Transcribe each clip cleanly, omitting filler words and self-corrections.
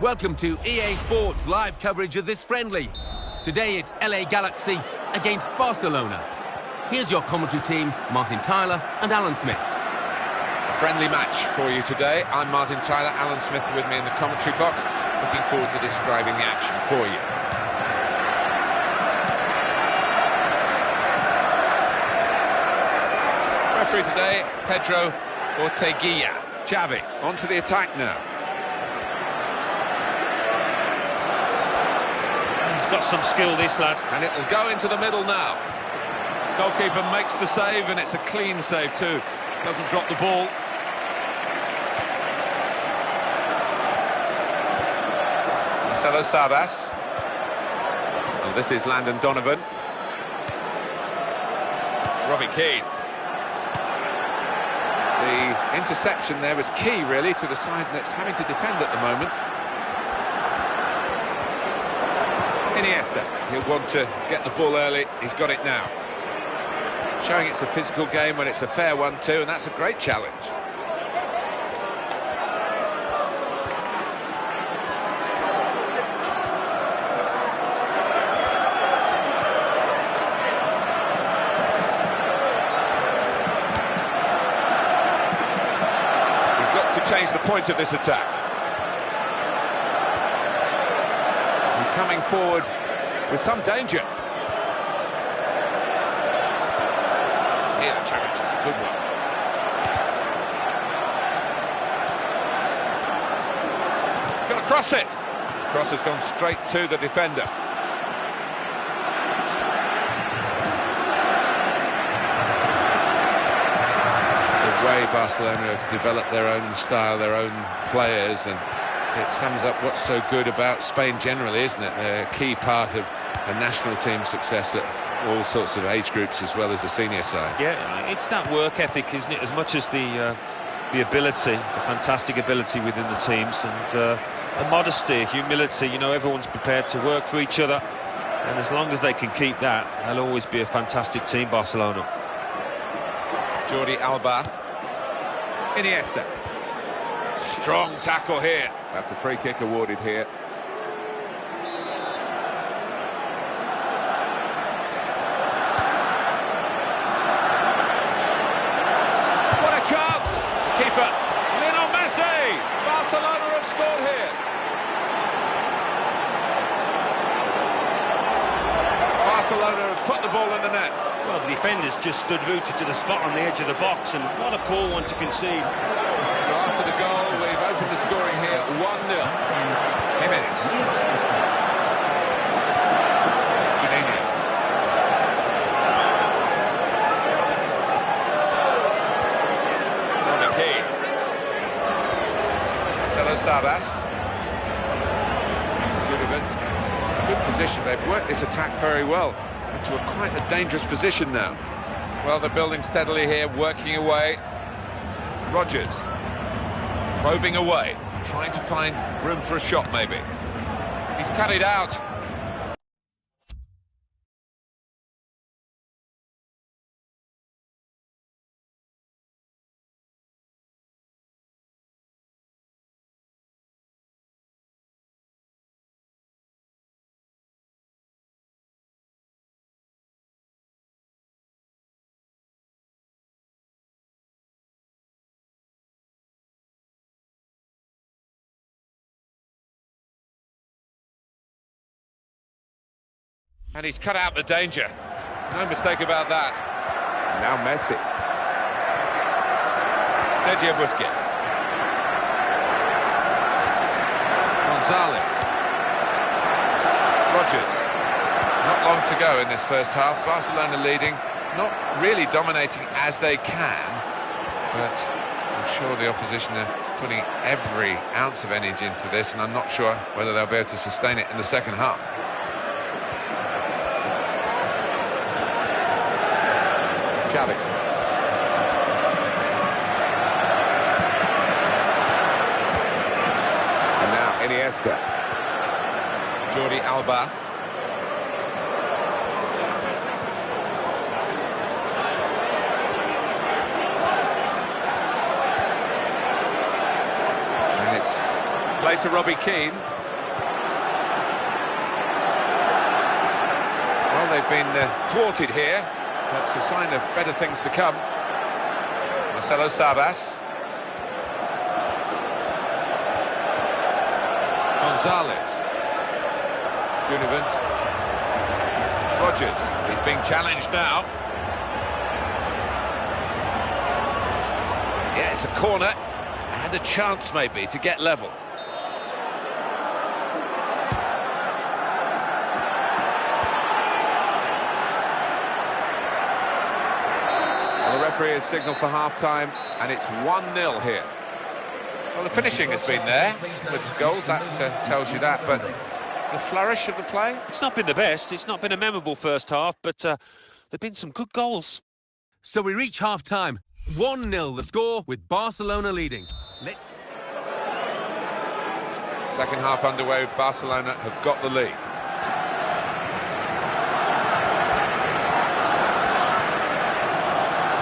Welcome to EA Sports live coverage of this friendly. Today it's LA Galaxy against Barcelona. Here's your commentary team, Martin Tyler and Alan Smith. A friendly match for you today. I'm Martin Tyler, Alan Smith with me in the commentary box. Looking forward to describing the action for you. Referee today, Pedro Orteguilla. Xavi, onto the attack now. He's got some skill, this lad. And it'll go into the middle now. Goalkeeper makes the save, and it's a clean save too. Doesn't drop the ball. Marcelo Sabas. And this is Landon Donovan. Robbie Keane. The interception there was key, really, to the side that's having to defend at the moment. Iniesta, he'll want to get the ball early. He's got it now. Showing it's a physical game when it's a fair one too, and that's a great challenge. Change the point of this attack. He's coming forward with some danger. Here, the challenge is a good one. He's going to cross it. Cross has gone straight to the defender. Barcelona have developed their own style, their own players, and it sums up what's so good about Spain generally, isn't it? They're a key part of a national team success at all sorts of age groups as well as the senior side. Yeah, it's that work ethic, isn't it, as much as the ability, the fantastic ability within the teams, and the modesty, humility. You know, everyone's prepared to work for each other, and as long as they can keep that, they'll always be a fantastic team, Barcelona. Jordi Alba. Iniesta. Strong tackle here. That's a free kick awarded here. What a chance! The keeper, Lionel Messi! Barcelona have scored here. Barcelona have put the ball in the net. Well, the defenders just stood rooted to the spot on the edge of the box, and what a poor one to concede. After the goal, we've opened the scoring here, 1-0. Jimenez. Juninho. Robbie Keane. Marcelo Sabas. Good position. They've worked this attack very well. Into quite a dangerous position now. Well, they're building steadily here, working away. Rodgers probing away, trying to find room for a shot maybe. He's cut it out. And he's cut out the danger. No mistake about that. Now Messi. Sergio Busquets. Gonzalez. Rodgers. Not long to go in this first half. Barcelona leading, not really dominating as they can, but I'm sure the opposition are putting every ounce of energy into this, and I'm not sure whether they'll be able to sustain it in the second half. Xavi. And now Iniesta. Jordi Alba. Played to Robbie Keane. Well, they've been thwarted here. That's a sign of better things to come. Marcelo Sabas. Gonzalez. Dunavant. Rogers. He's being challenged now. Yeah, it's a corner. And a chance, maybe, to get level. Well, the referee has signalled for half-time, and it's 1-0 here. Well, the finishing has been there with goals, that tells you that, but the flourish of the play? It's not been the best, it's not been a memorable first half, but there've been some good goals. So we reach half-time. 1-0 the score, with Barcelona leading. Second half underway, Barcelona have got the lead.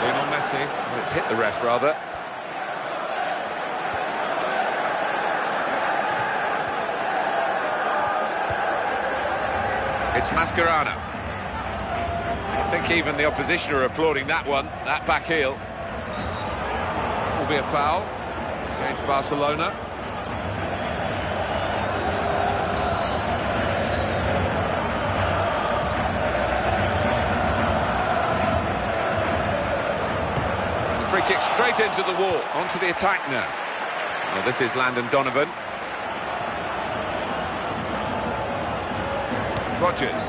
Lionel Messi, well, it's hit the ref rather. It's Mascherano. I think even the opposition are applauding that one, that back heel. Will be a foul against Barcelona. Free kick straight into the wall, onto the attack now. Well, this is Landon Donovan. Rogers.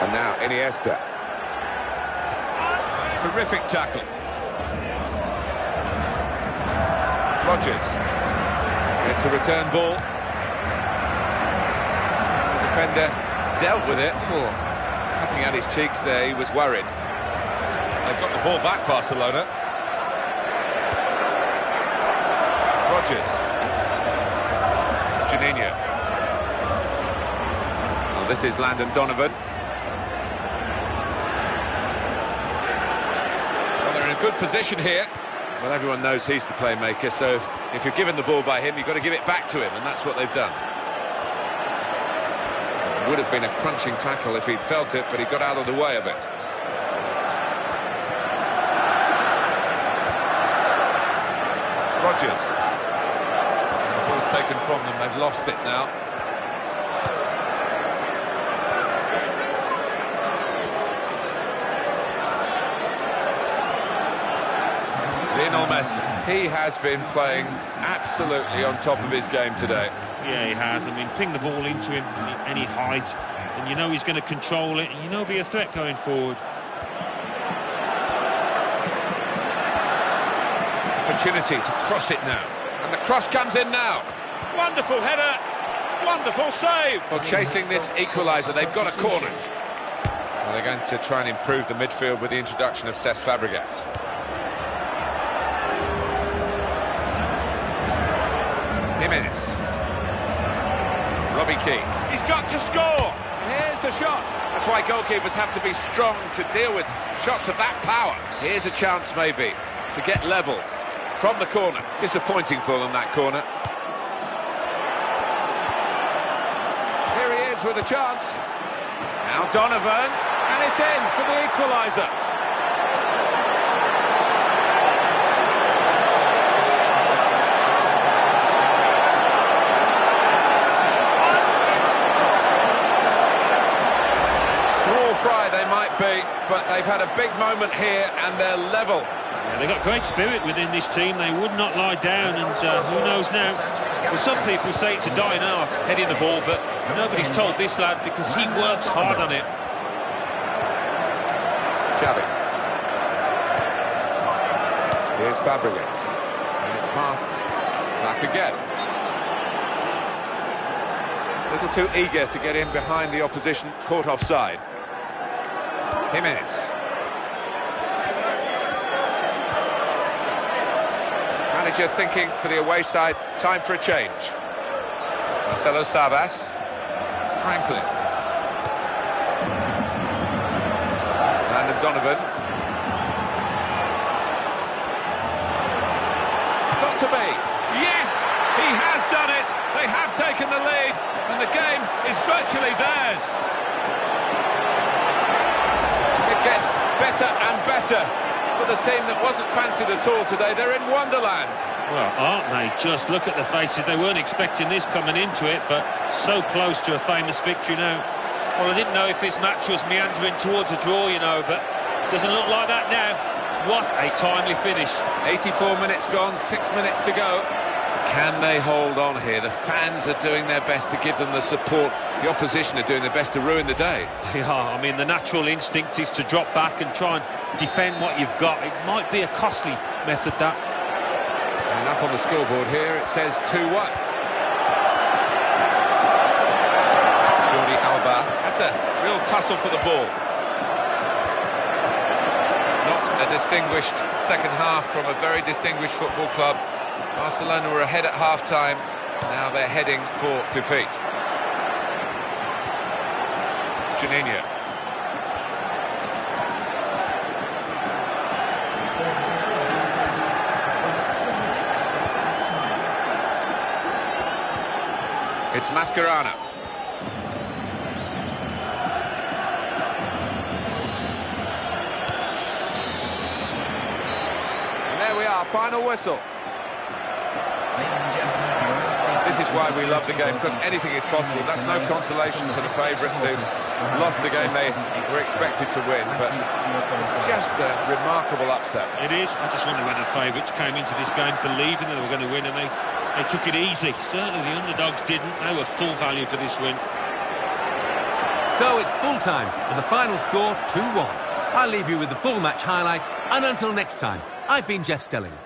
And now Iniesta. Terrific tackle. Rogers. It's a return ball. The defender dealt with it. Puffing at his cheeks there, he was worried. They've got the ball back, Barcelona. Rogers. Juninho. Well, this is Landon Donovan. Well, they're in a good position here. Well, everyone knows he's the playmaker, so if you're given the ball by him, you've got to give it back to him, and that's what they've done. It would have been a crunching tackle if he'd felt it, but he got out of the way of it. Rogers. The ball's taken from them, they've lost it now. Lionel Messi, he has been playing absolutely on top of his game today. Yeah, he has. I mean, ping the ball into him any height, and you know he's going to control it, and you know be a threat going forward. Opportunity to cross it now, and the cross comes in now. Wonderful header, wonderful save. Well, chasing this equaliser, they've got a corner. Well, they're going to try and improve the midfield with the introduction of Cesc Fabregas. Jimenez. Robbie Keane. He's got to score. Here's the shot. That's why goalkeepers have to be strong to deal with shots of that power. Here's a chance maybe to get level from the corner. Disappointing pull on that corner. Here he is with a chance. Now Donovan, and it's in for the equaliser. They might be, but they've had a big moment here and they're level. Yeah, they've got great spirit within this team. They would not lie down, and who knows now. Well, some people say it's a dying art, heading the ball, but nobody's told this lad because he works hard on it. Xavi. Here's Fabregas. And it's passed back again. A little too eager to get in behind the opposition, caught offside. Jimenez. Manager thinking for the away side, time for a change. Marcelo Sabas. Franklin. Landon Donovan. Got to be. Yes, he has done it. They have taken the lead, and the game is virtually theirs. It gets better and better for the team that wasn't fancied at all today. They're in Wonderland. Well, aren't they? Just look at the faces. They weren't expecting this coming into it, but so close to a famous victory now. Well, I didn't know if this match was meandering towards a draw, you know, but doesn't look like that now. What a timely finish. 84 minutes gone, 6 minutes to go. Can they hold on here? The fans are doing their best to give them the support. The opposition are doing their best to ruin the day. They are. I mean, the natural instinct is to drop back and try and defend what you've got. It might be a costly method, that. And up on the scoreboard here, it says 2-1. Jordi Alba. That's a real tussle for the ball. Not a distinguished second half from a very distinguished football club. Barcelona were ahead at half-time. Now they're heading for defeat. Juninho. It's Mascherano. And there we are, final whistle. This is why we love the game, because anything is possible. That's no consolation to the favourites who lost the game they were expected to win, but it's just a remarkable upset. It is. I just wonder when the favourites came into this game believing that they were going to win, and they took it easy. Certainly the underdogs didn't. They were full value for this win. So it's full time, and the final score 2-1. I'll leave you with the full match highlights, and until next time, I've been Jeff Stelling.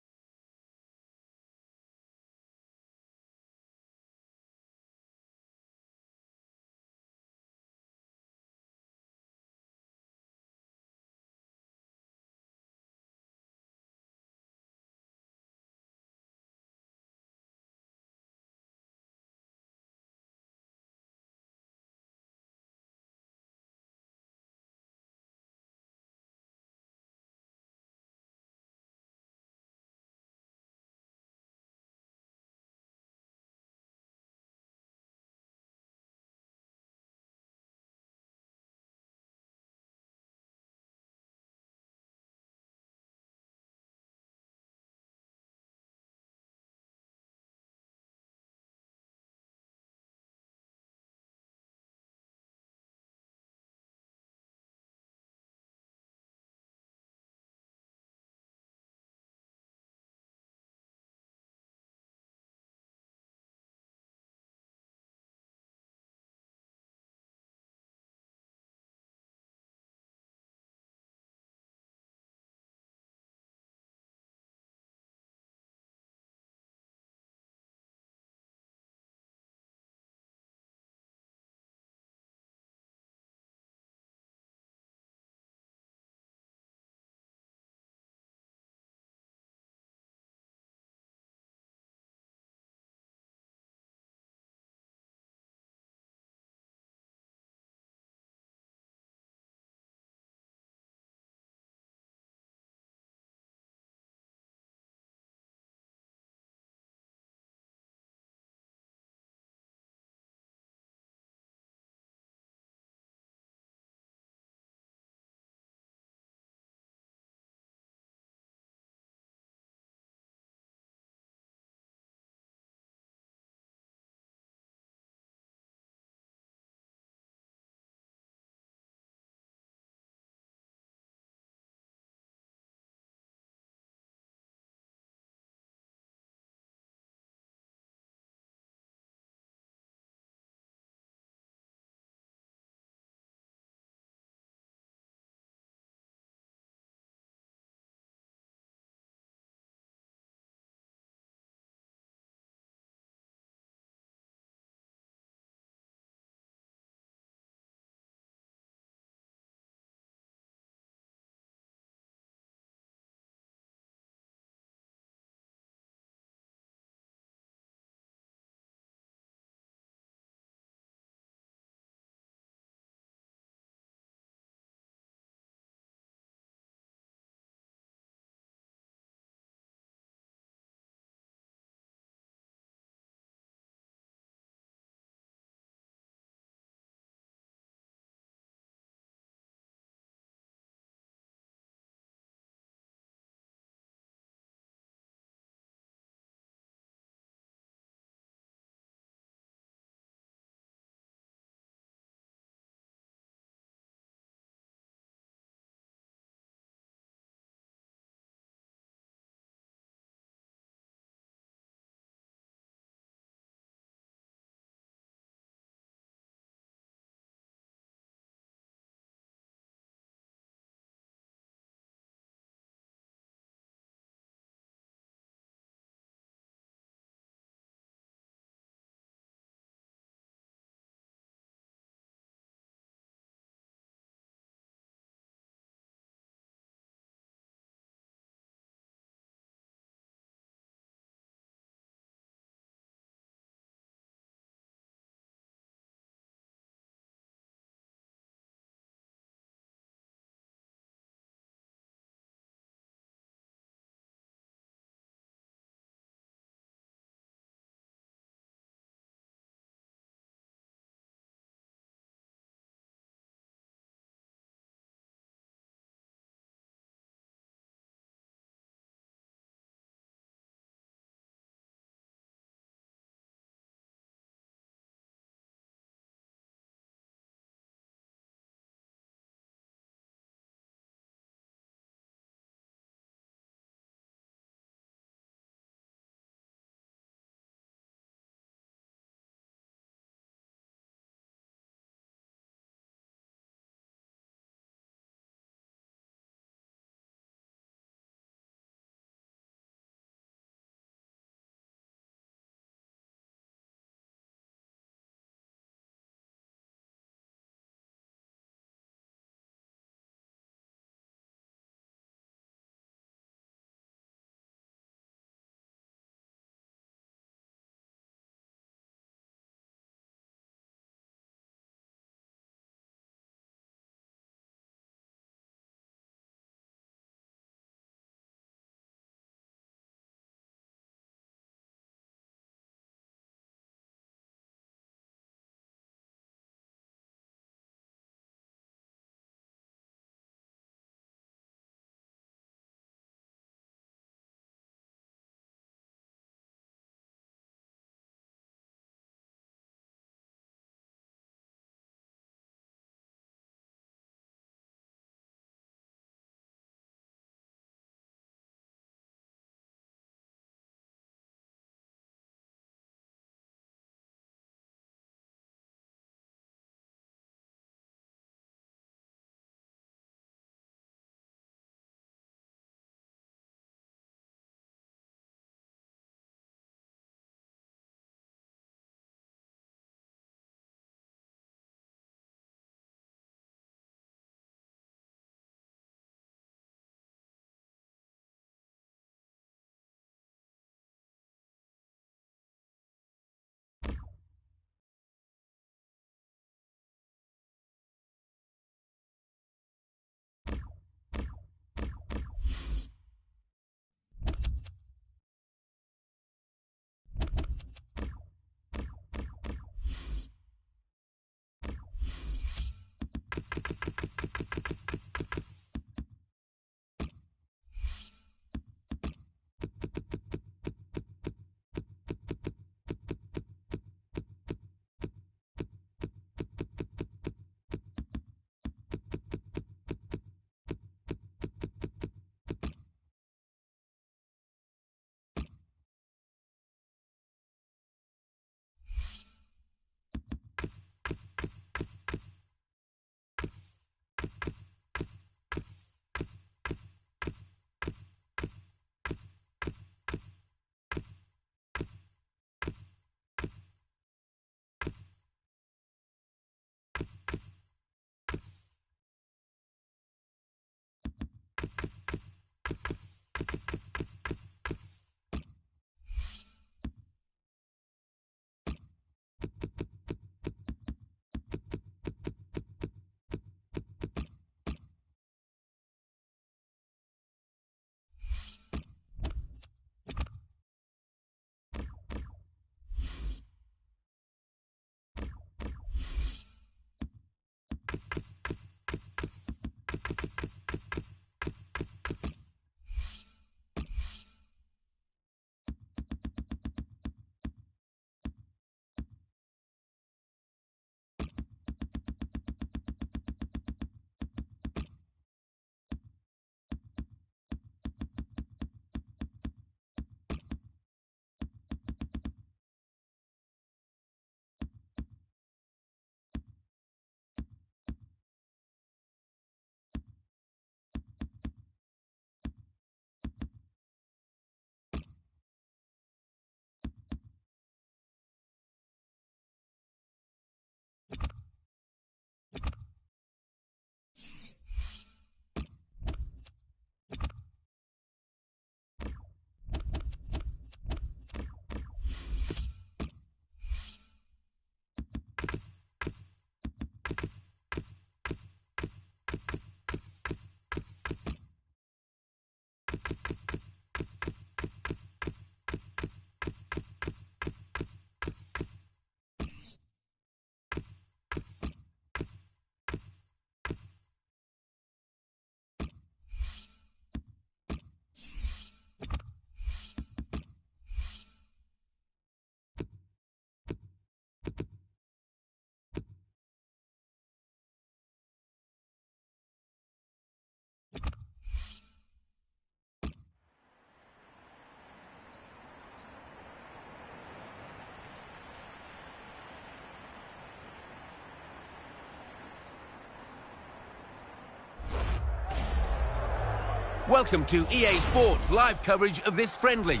Welcome to EA Sports live coverage of this friendly.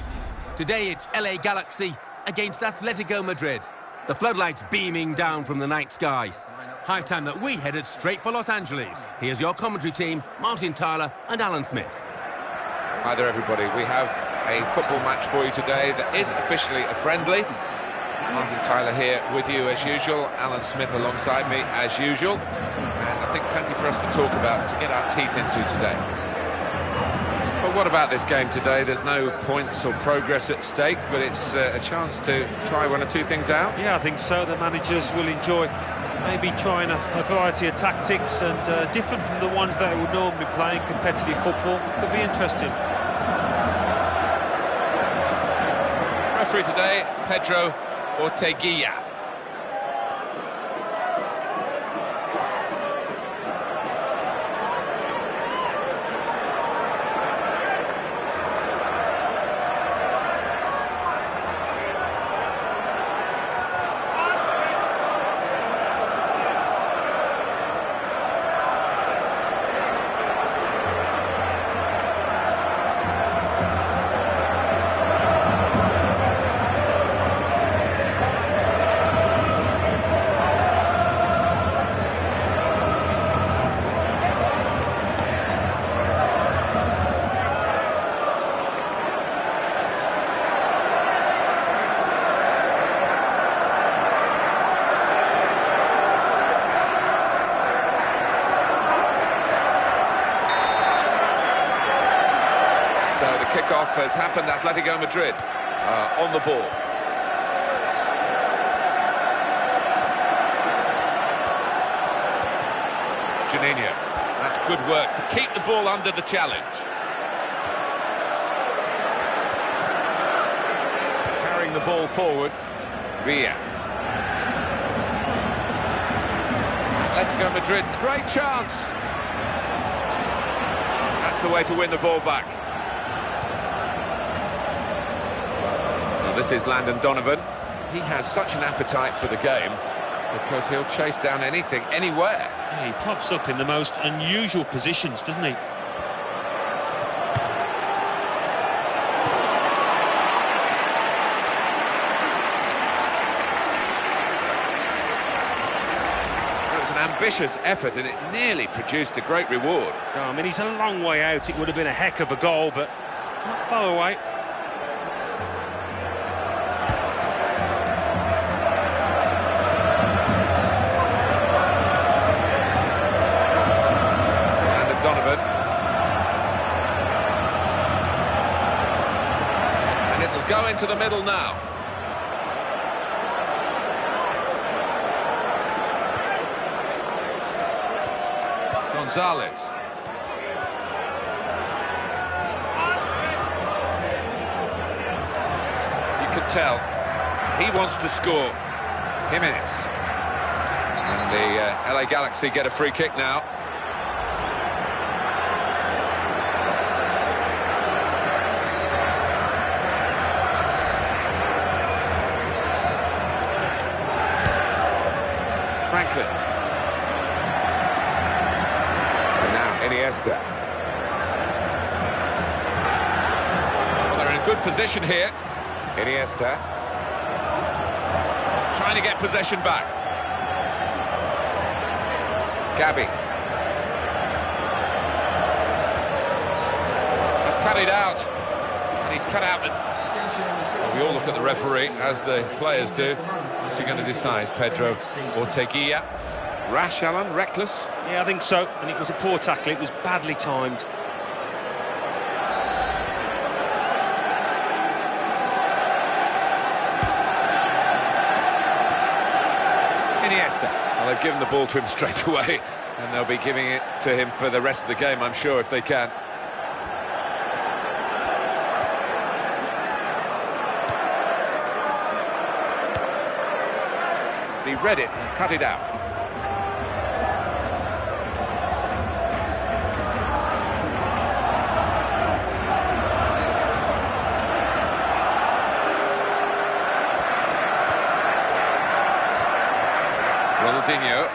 Today it's LA Galaxy against Atletico Madrid. The floodlights beaming down from the night sky. High time that we headed straight for Los Angeles. Here's your commentary team, Martin Tyler and Alan Smith. Hi there, everybody. We have a football match for you today that is officially a friendly. Martin Tyler here with you as usual, Alan Smith alongside me as usual, and I think plenty for us to talk about, to get our teeth into today. But what about this game today? There's no points or progress at stake, but it's a chance to try one or two things out. Yeah, I think so. The managers will enjoy maybe trying a variety of tactics and different from the ones that they would normally play in competitive football. Could be interesting. Referee today, Pedro Orteguilla. Kickoff has happened. Atletico Madrid on the ball. Juninho, that's good work to keep the ball under the challenge. Carrying the ball forward, Villa. Atletico Madrid, great chance. That's the way to win the ball back. This is Landon Donovan. He has such an appetite for the game because he'll chase down anything, anywhere. Yeah, he pops up in the most unusual positions, doesn't he? It was an ambitious effort and it nearly produced a great reward. No, I mean, he's a long way out. It would have been a heck of a goal, but not far away. Go into the middle now. Gonzalez. You can tell he wants to score. Jimenez. And the LA Galaxy get a free kick now. Franklin. And now Iniesta. Well, they're in a good position here. Iniesta. Trying to get possession back. Gabi. He's cut it out. And he's cut out the... Well, we all look at the referee, as the players do. What's he going to decide? Pedro Orteguilla. Rash, Alan? Reckless? Yeah, I think so. And it was a poor tackle. It was badly timed. Iniesta. Well, they've given the ball to him straight away, and they'll be giving it to him for the rest of the game, I'm sure, if they can. He read it and cut it out. Ronaldinho.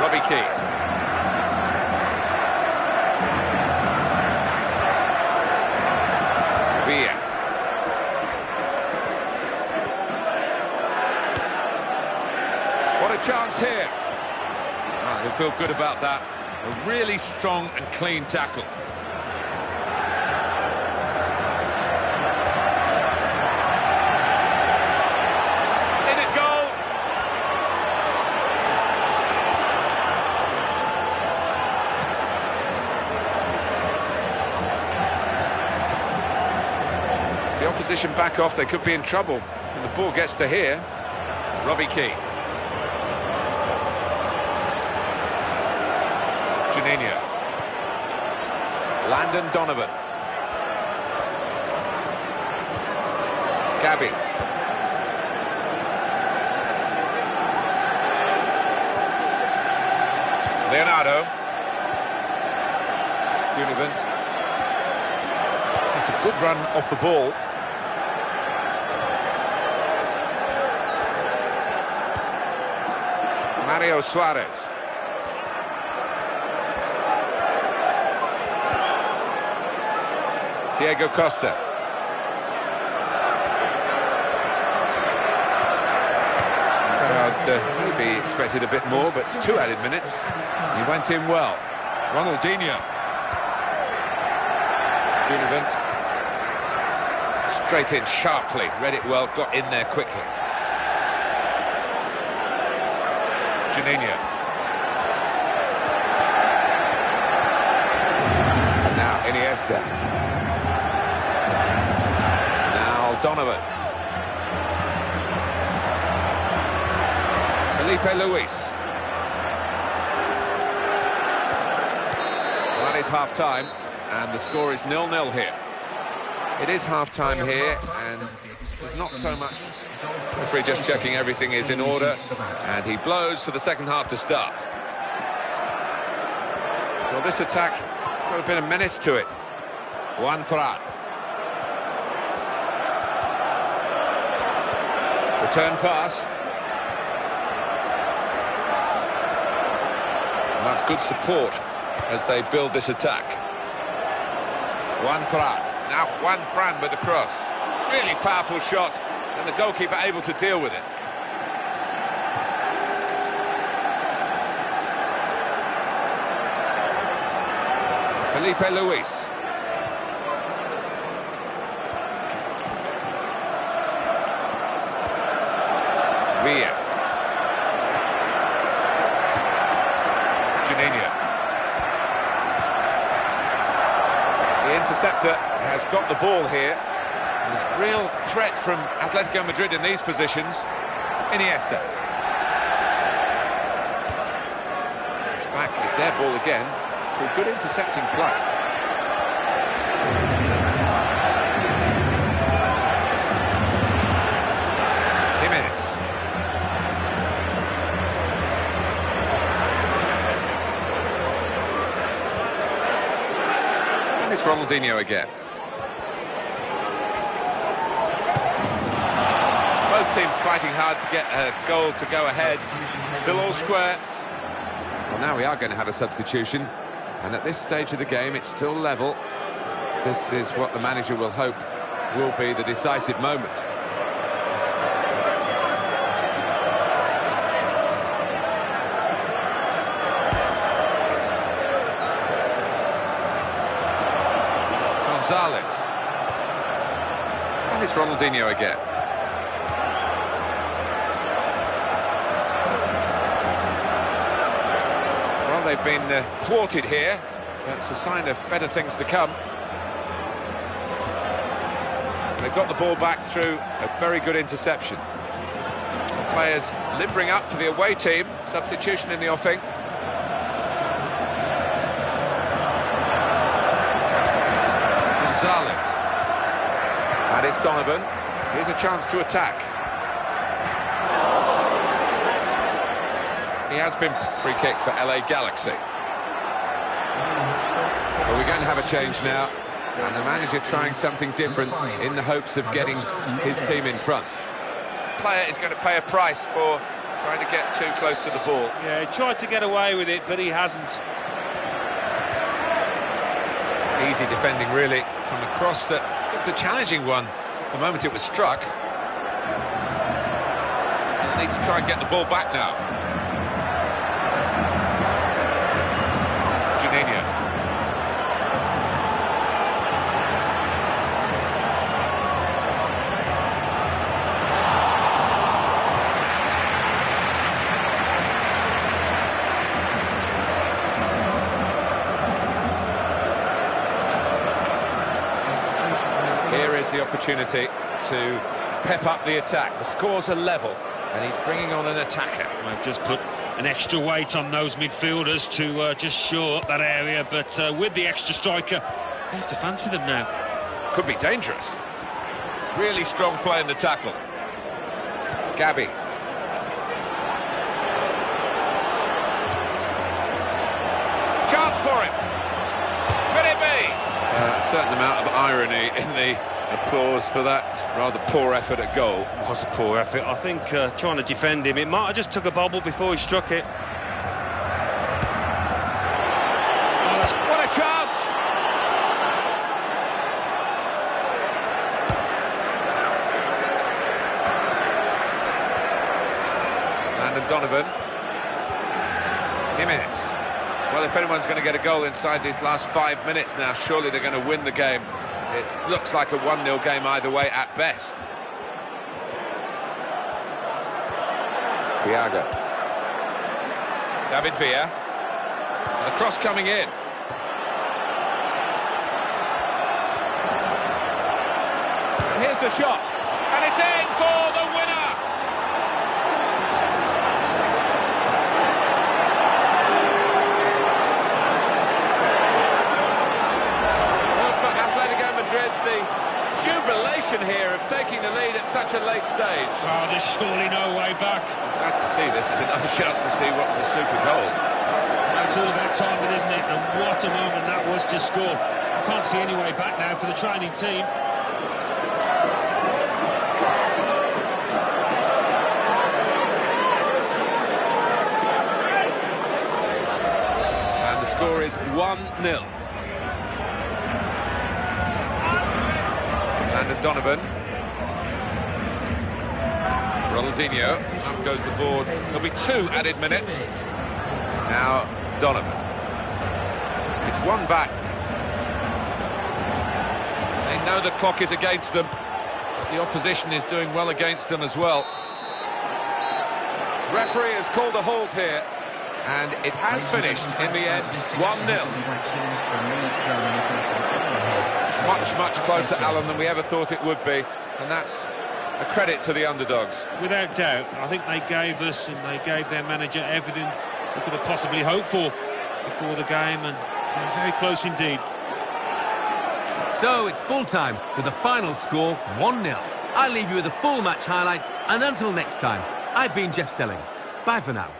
Robbie Keane. Got a chance here. Well, he'll feel good about that. A really strong and clean tackle. In it, goal. The opposition back off, they could be in trouble. And the ball gets to here. Robbie Keane. Juninho. Landon Donovan. Gabby. Leonardo. Dunivant. It's a good run off the ball. Mario Suarez. Diego Costa. Maybe expected a bit more, but it's 2 added minutes. He went in well. Ronaldinho. Dunivant. Straight in sharply, read it well, got in there quickly. Juninho. Now Iniesta. Now Donovan. Felipe Luis. Well, that is half-time, and the score is 0-0 here. It is half-time here, and there's not so much. Referee just checking everything is in order, and he blows for the second half to start. Well, this attack got a bit of menace to it. Juan Ferran. Return pass. And that's good support as they build this attack. Juan Ferran. Now Juan Ferran with the cross. Really powerful shot, and the goalkeeper able to deal with it. Felipe Luis. Villa. Juninho. The interceptor has got the ball here. There's real threat from Atletico Madrid in these positions. Iniesta. It's back, it's their ball again. So good intercepting play. Jimenez. And it's Ronaldinho again. Both teams fighting hard to get a goal to go ahead. Still all square. Well, now we are going to have a substitution. And at this stage of the game, it's still level. This is what the manager will hope will be the decisive moment. Gonzalez. And it's Ronaldinho again. Well, they've been thwarted here. That's a sign of better things to come. They've got the ball back through a very good interception. Some players limbering up for the away team. Substitution in the offing. Gonzalez. And it's Donovan. Here's a chance to attack. He has been free kick for LA Galaxy. Well, we're going to have a change now, and the manager trying something different in the hopes of getting his team in front. The player is going to pay a price for trying to get too close to the ball. Yeah, he tried to get away with it, but he hasn't. Easy defending, really, from a cross that looked a challenging one the moment it was struck. Need to try and get the ball back now. Janino. Here is the opportunity to pep up the attack. The scores are level, and he's bringing on an attacker. I've just put an extra weight on those midfielders to just shore up that area, but with the extra striker, they have to fancy them now. Could be dangerous. Really strong play in the tackle. Gabby. Chance for him. Could it be? A certain amount of irony in the applause for that rather poor effort at goal. It was a poor effort. I think trying to defend him, it might have just took a bobble before he struck it. What a chance! Landon Donovan. Jimenez. Well, if anyone's going to get a goal inside these last 5 minutes now, surely they're going to win the game. It looks like a 1-0 game either way at best. Thiago. David Villa. And the cross coming in. And here's the shot. And it's in for the winner! The jubilation here of taking the lead at such a late stage. Oh, there's surely no way back. Glad to see this. It's another chance to see what was a super goal. It's all about timing, isn't it? And what a moment that was to score. I can't see any way back now for the training team. And the score is 1-0. Landon Donovan. Ronaldinho. Up goes the board. There'll be 2 added minutes. Now Donovan. It's 1 back. They know the clock is against them. But the opposition is doing well against them as well. Referee has called a halt here. And it has finished in the end 1-0. Much closer, Alan, than we ever thought it would be, and that's a credit to the underdogs. Without doubt, I think they gave us and they gave their manager everything we could have possibly hoped for before the game, and they were very close indeed. So it's full time with the final score 1-0. I'll leave you with the full match highlights, and until next time, I've been Jeff Stelling. Bye for now.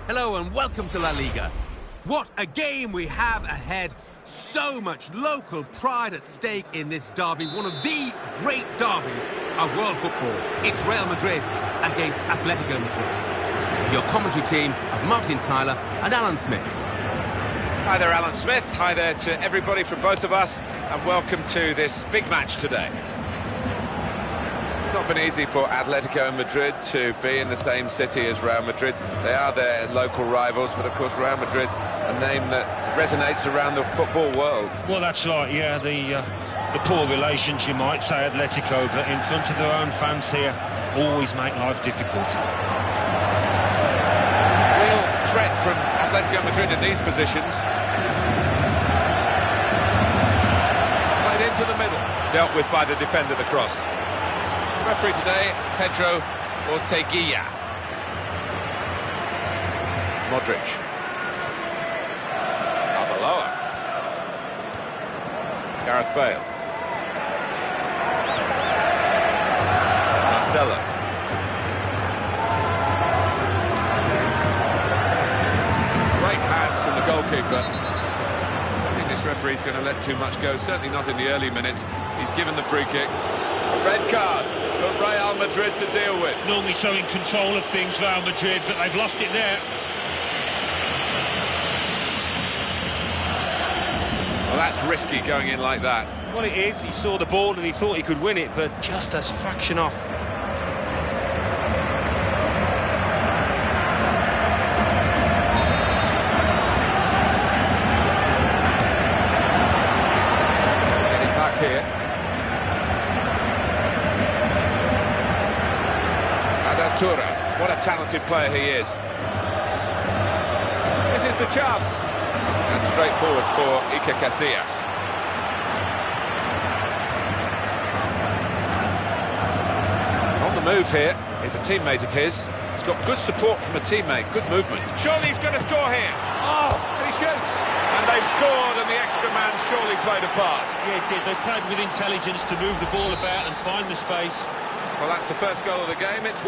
Hello and welcome to La Liga. What a game we have ahead. So much local pride at stake in this derby, one of the great derbies of world football. It's Real Madrid against Atletico Madrid. Your commentary team of Martin Tyler and Alan Smith. Hi there, Alan Smith. Hi there to everybody from both of us, and welcome to this big match today. It's not been easy for Atletico Madrid to be in the same city as Real Madrid. They are their local rivals, but of course Real Madrid, a name that resonates around the football world. Well, that's right, yeah, the poor relations, you might say, Atletico, but in front of their own fans here, always make life difficult. Real threat from Atletico Madrid in these positions. Played into the middle, dealt with by the defender, the cross. Referee today, Pedro Orteguilla. Modric. Arbeloa. Gareth Bale. Marcelo. Great hands from the goalkeeper. I think this referee's going to let too much go, certainly not in the early minutes. He's given the free kick. A red card for Real Madrid to deal with. Normally so in control of things, Real Madrid, but they've lost it there. Well, that's risky going in like that. Well, it is. He saw the ball and he thought he could win it, but just a fraction off. Getting back here. Tura, what a talented player he is. This is the chance. And straightforward for Iker Casillas. On the move here is a teammate of his. He's got good support from a teammate, good movement. Surely he's going to score here. Oh, and he shoots. And they've scored, and the extra man surely played a part. Yeah, it did. They played with intelligence to move the ball about and find the space. Well, that's the first goal of the game. It's 1-0.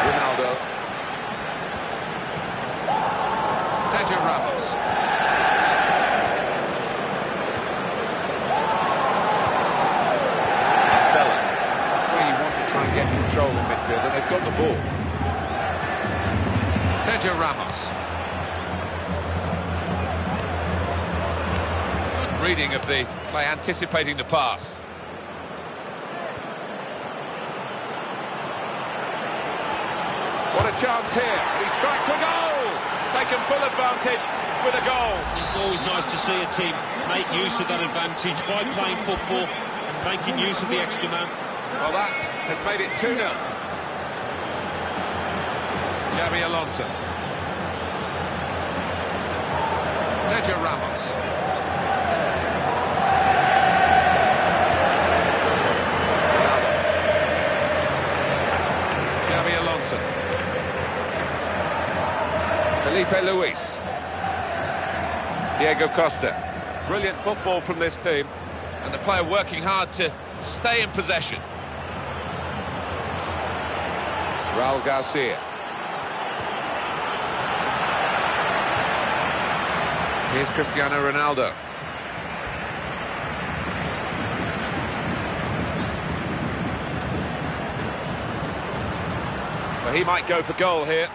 Ronaldo. Sergio Ramos. Marcelo. That's where you want to try and get control in midfield, and they've got the ball. Sergio Ramos. Reading of the by anticipating the pass. What a chance here, and he strikes a goal! Taken full advantage with a goal. It's always nice to see a team make use of that advantage by playing football and making use of the extra man. Well, that has made it 2-0. Xabi Alonso. Sergio Ramos. Felipe Luis. Diego Costa. Brilliant football from this team, and the player working hard to stay in possession. Raul Garcia. Here's Cristiano Ronaldo. Well, he might go for goal here.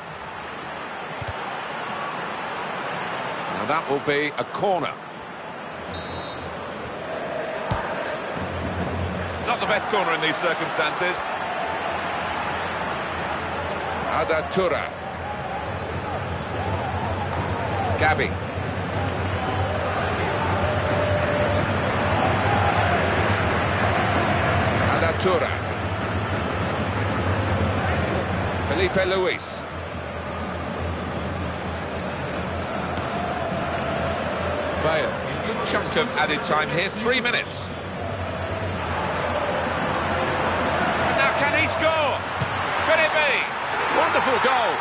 Now that will be a corner. Not the best corner in these circumstances. Adatura. Gabi. Adatura. Felipe Luis. Bale. Good chunk of added time here, 3 minutes. Now can he score? Could it be? Wonderful goal.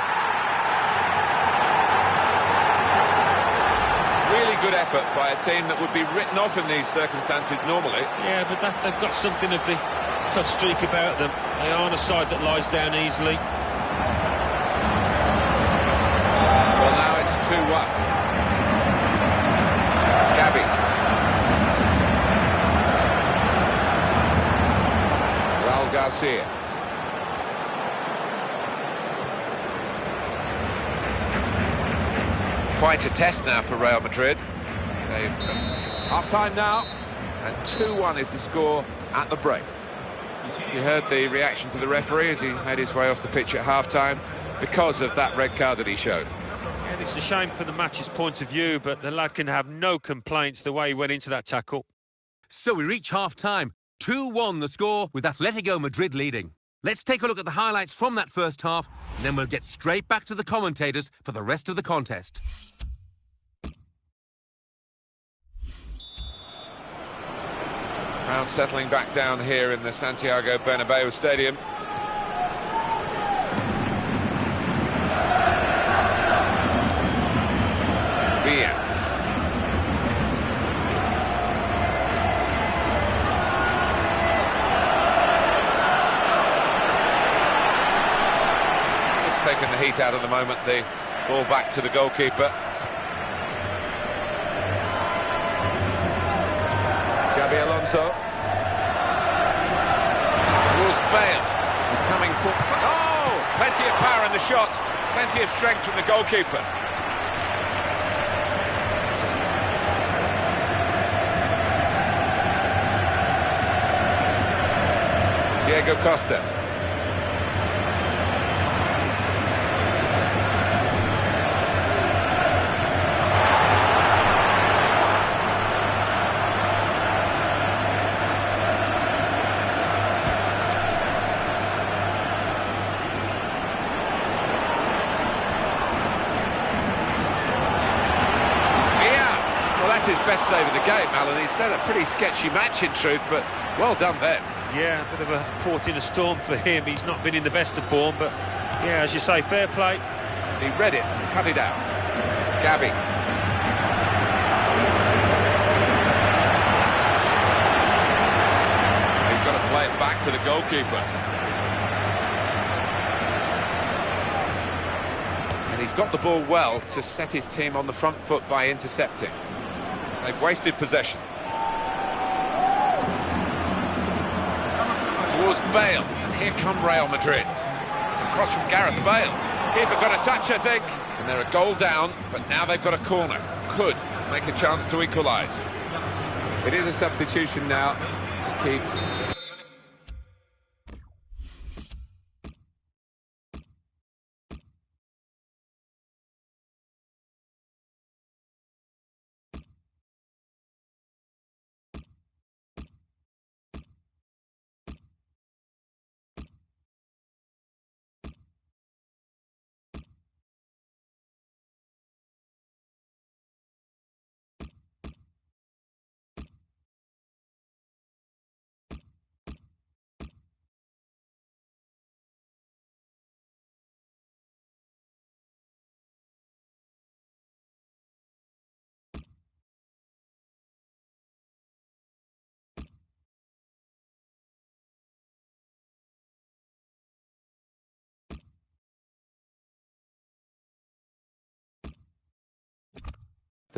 Really good effort by a team that would be written off in these circumstances normally. Yeah, but they've got something of the tough streak about them. They aren't a side that lies down easily. Well, now it's 2-1. Gabi. Raul Garcia. Quite a test now for Real Madrid. Half-time now, and 2-1 is the score at the break. You heard the reaction to the referee as he made his way off the pitch at half-time because of that red card that he showed. And it's a shame from the match's point of view, but the lad can have no complaints the way he went into that tackle. So we reach half-time. 2-1 the score, with Atletico Madrid leading. Let's take a look at the highlights from that first half, and then we'll get straight back to the commentators for the rest of the contest. Crowd settling back down here in the Santiago Bernabeu Stadium. Villa. Just taking the heat out of the moment, the ball back to the goalkeeper. Xabi Alonso. Towards Bale. He's coming for... Oh! Plenty of power in the shot. Plenty of strength from the goalkeeper. Diego Costa. His best save of the game, Alan. He's had a pretty sketchy match in truth, but well done then. Yeah, a bit of a port in a storm for him. He's not been in the best of form, but yeah, as you say, fair play. He read it and cut it out. Gabi. He's got to play it back to the goalkeeper. And he's got the ball well to set his team on the front foot by intercepting. They've wasted possession. Towards Bale, and here come Real Madrid. It's a cross from Gareth Bale. Keeper got a touch, I think. And they're a goal down, but now they've got a corner. Could make a chance to equalise. It is a substitution now to keep...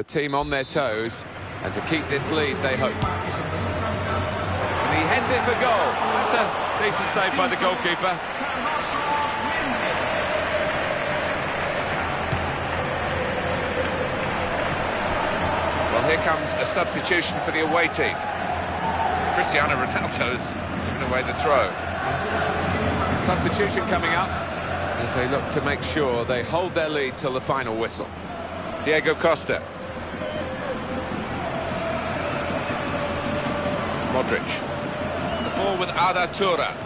the team on their toes and to keep this lead, they hope. And he heads it for goal. That's a decent save by the goalkeeper. Well, here comes a substitution for the away team. Cristiano Ronaldo's given away the throw. Substitution coming up as they look to make sure they hold their lead till the final whistle. Diego Costa. Modric. The ball with Arda Turan.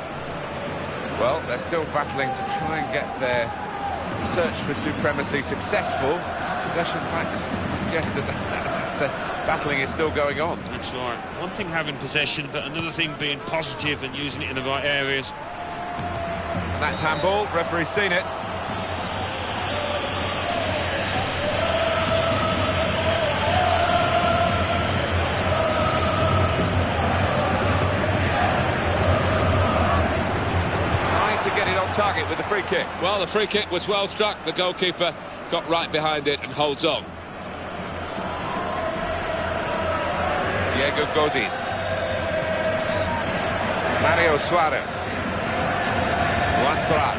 Well, they're still battling to try and get their search for supremacy successful. Possession facts suggest that battling is still going on. That's right. One thing having possession, but another thing being positive and using it in the right areas. And that's handball. Referee's seen it. Trying to get it on target with the free kick. Well, the free kick was well struck. The goalkeeper got right behind it and holds on. Diego Godin. Mario Suarez. Juan Thuram.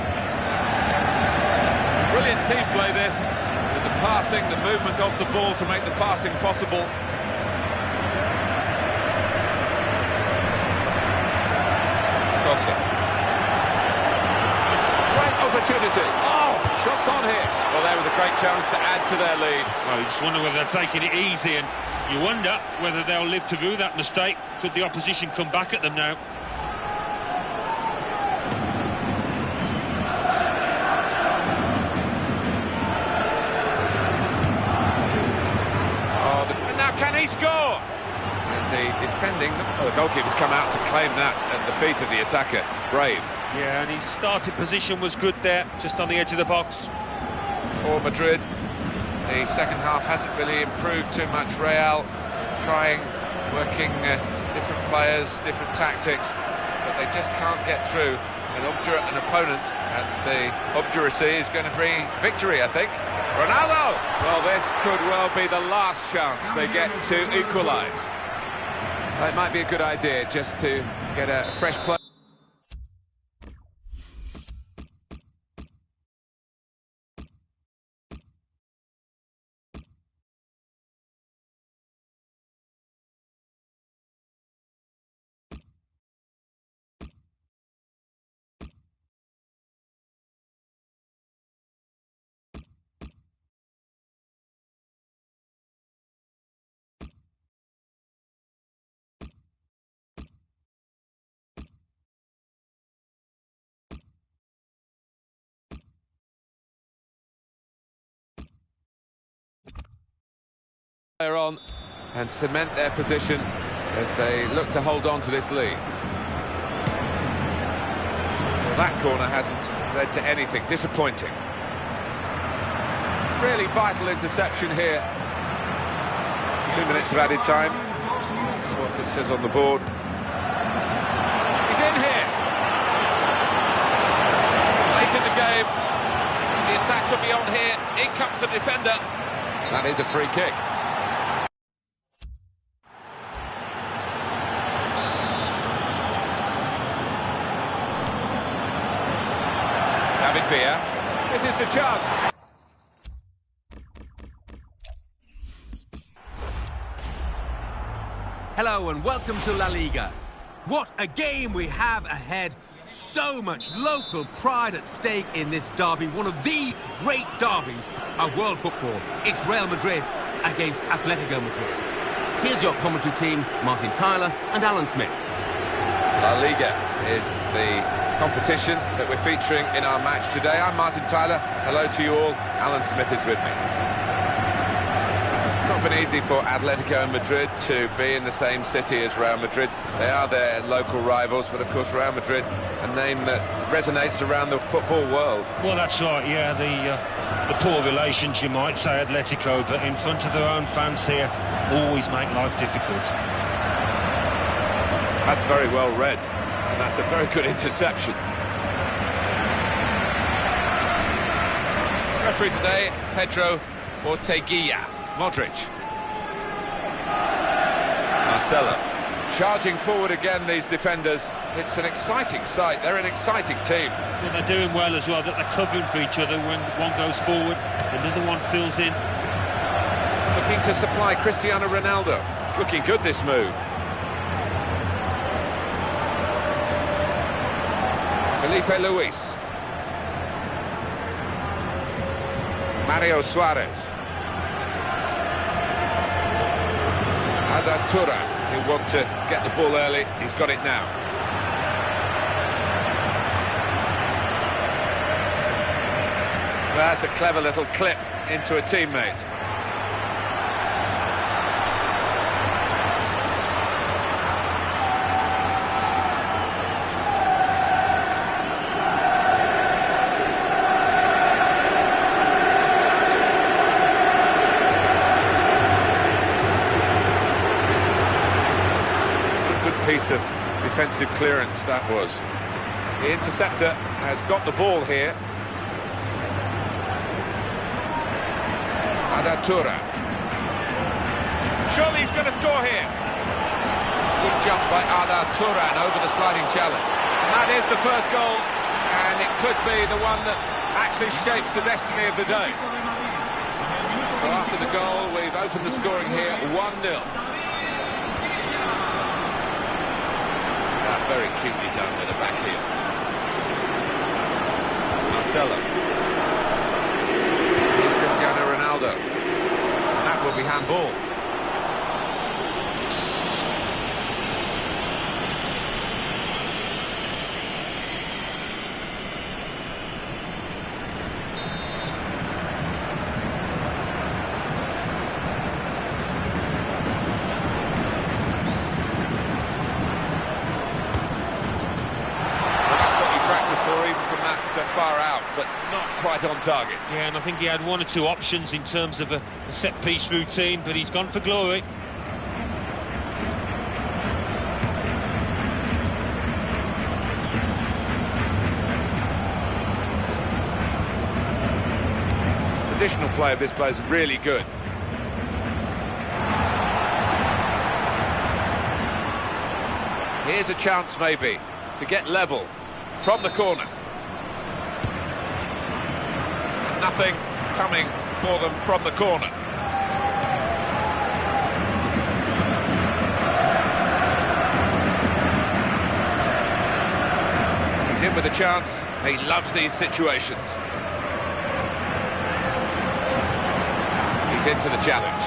Brilliant team play this, with the passing, the movement off the ball to make the passing possible. Okay. Great opportunity. Oh, shots on here. Well, there was a great chance to add to their lead. Well, you just wonder whether they're taking it easy, and you wonder whether they'll live to rue that mistake. Could the opposition come back at them now? And now can he score? And the goalkeeper's come out to claim that at the feet of the attacker. Brave. Yeah, and his starting position was good there, just on the edge of the box. For Madrid, the second half hasn't really improved too much. Real trying, working different players, different tactics, but they just can't get through an opponent, and the obduracy is going to bring victory, I think. Ronaldo! Well, this could well be the last chance they get to equalise. It might be a good idea just to get a fresh play. They're on and cement their position as they look to hold on to this lead. Well, that corner hasn't led to anything. Disappointing. Really vital interception here. 2 minutes of added time. That's what it says on the board. He's in here. Late in the game. The attack could be on here. In comes the defender. That is a free kick. This is the chance. Hello and welcome to La Liga. What a game we have ahead. So much local pride at stake in this derby, one of the great derbies of world football. It's Real Madrid against Atletico Madrid. Here's your commentary team, Martin Tyler and Alan Smith. La Liga is the competition that we're featuring in our match today. I'm Martin Tyler. Hello to you all. Alan Smith is with me. Not been easy for Atletico Madrid to be in the same city as Real Madrid. They are their local rivals, but of course Real Madrid, a name that resonates around the football world. Well, that's right, yeah, the poor relations, you might say, Atletico, but in front of their own fans here, always make life difficult. That's very well read, and that's a very good interception. Referee today, Pedro Orteguilla. Modric. Marcelo. Charging forward again, these defenders. It's an exciting sight. They're an exciting team. Well, they're doing well as well, that they're covering for each other. When one goes forward, another one fills in. Looking to supply Cristiano Ronaldo. It's looking good, this move. Felipe Luis. Mario Suarez. Arda Turan. He'll want to get the ball early. He's got it now. That's a clever little clip into a teammate. Piece of defensive clearance that was. The interceptor has got the ball here. Arda Turan. Surely he's going to score here. Good jump by Arda Turan over the sliding challenge. And that is the first goal, and it could be the one that actually shapes the destiny of the day. So after the goal, we've opened the scoring here 1-0. Very cutely done with a back heel. Marcelo. Here's Cristiano Ronaldo. And that will be handball. Far out, but not quite on target. Yeah, and I think he had one or two options in terms of a set-piece routine, but he's gone for glory. Positional play of this player is really good. Here's a chance maybe to get level from the corner. Nothing coming for them from the corner. He's in with a chance. He loves these situations. He's into the challenge.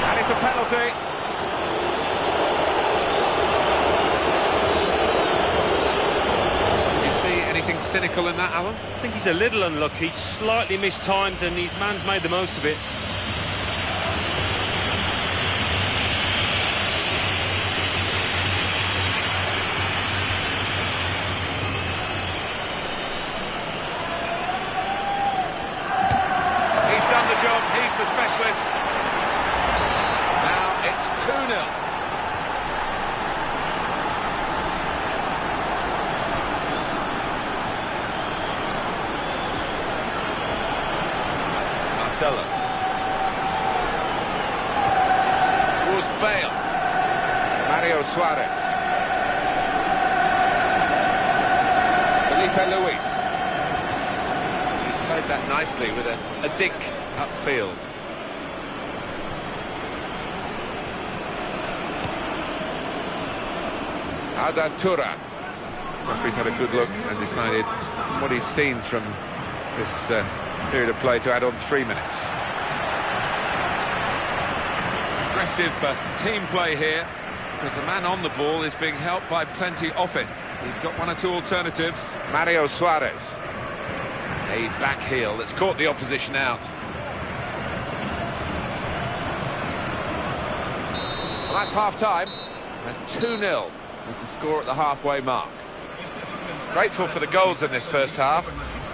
And it's a penalty. Anything cynical in that, Alan? I think he's a little unlucky, slightly mistimed, and his man's made the most of it. He's done the job, he's the specialist. Now it's 2-0. Towards Bale. Mario Suarez. Felipe Luis. He's played that nicely with a dink upfield. Arda Turan. Referee's had a good look and decided what he's seen from this period of play to add on 3 minutes. Aggressive team play here, because the man on the ball is being helped by plenty off it. He's got one or two alternatives. Mario Suarez. A back heel that's caught the opposition out. Well, that's half-time, and 2-0 is the score at the halfway mark. Grateful for the goals in this first half.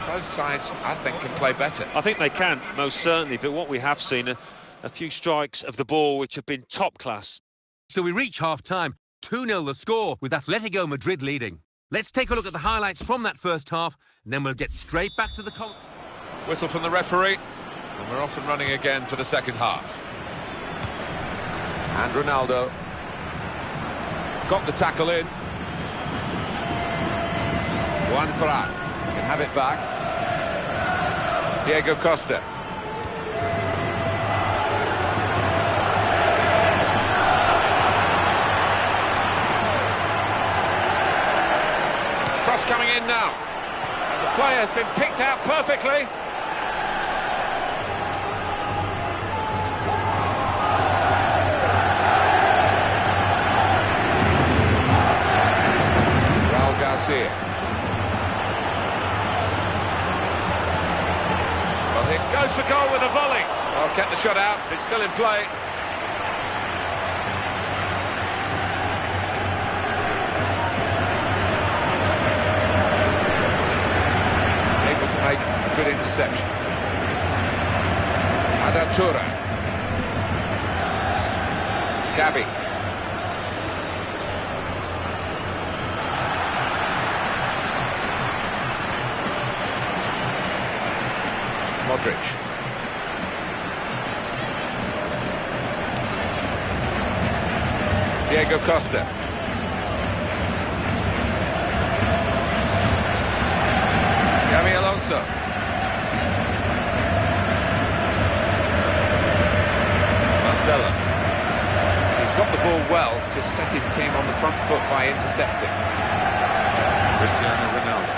Both sides, I think, can play better. I think they can, most certainly, but what we have seen are a few strikes of the ball which have been top class. So we reach half-time, 2-0 the score, with Atletico Madrid leading. Let's take a look at the highlights from that first half, and then we'll get straight back to the... Whistle from the referee, and we're off and running again for the second half. And Ronaldo got the tackle in. Juan Ferran can have it back. Diego Costa. Cross coming in now. And the play has been picked out perfectly. Well, it goes for goal with a volley. Well, kept the shot out. It's still in play. Able to make a good interception. Adatura. Gavi. Modric. Diego Costa. Xabi Alonso. Marcelo. He's got the ball well to set his team on the front foot by intercepting. Cristiano Ronaldo.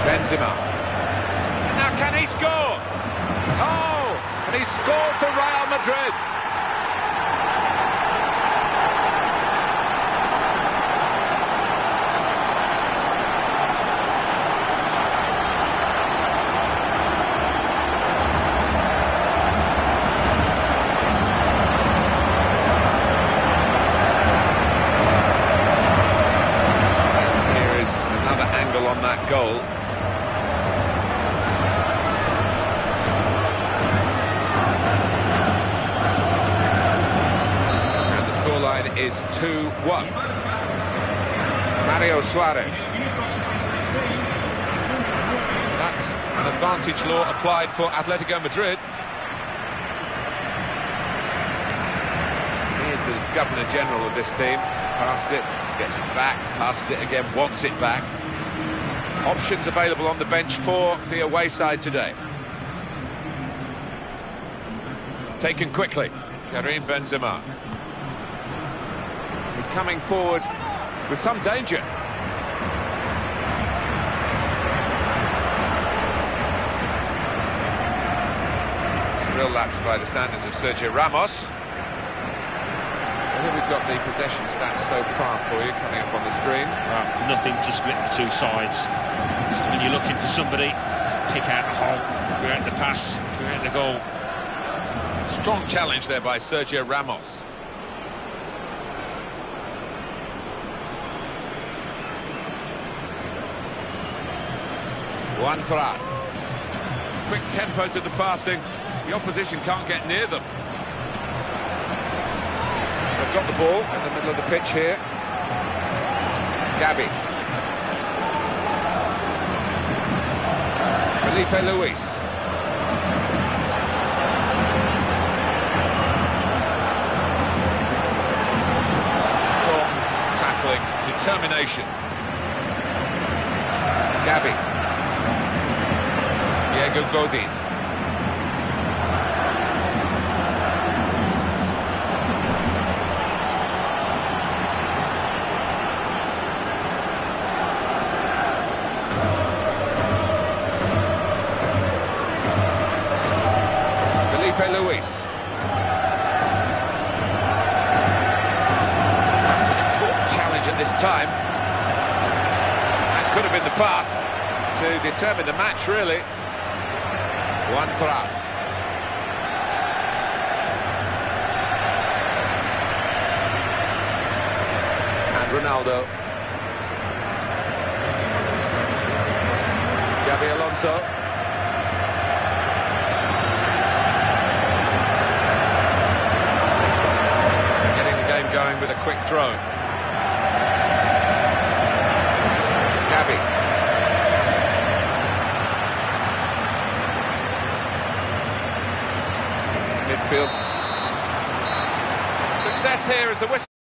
Benzema. Can he score? Oh! And he scored for Real Madrid. Here is another angle on that goal. Is 2-1. Mario Suarez. That's an advantage law applied for Atletico Madrid. Here's the Governor General of this team. Passed it, gets it back, passes it again, wants it back. Options available on the bench for the away side today. Taken quickly. Karim Benzema. He's coming forward with some danger. It's a real lapse by the standards of Sergio Ramos. And here we've got the possession stats so far for you coming up on the screen. Well, nothing to split the two sides. When you're looking for somebody to pick out the hole, create the pass, create the goal. Strong challenge there by Sergio Ramos. Juan Ferran. Quick tempo to the passing. The opposition can't get near them. They've got the ball in the middle of the pitch here. Gavi. Felipe Luis. Strong tackling, determination. Gavi. Diego Godin. Felipe Luis. That's an important challenge at this time. That could have been the pass to determine the match, really. Juan Ferran. And Ronaldo. Xabi Alonso. Getting the game going with a quick throw. Levy. Midfield. Success here as the whistle.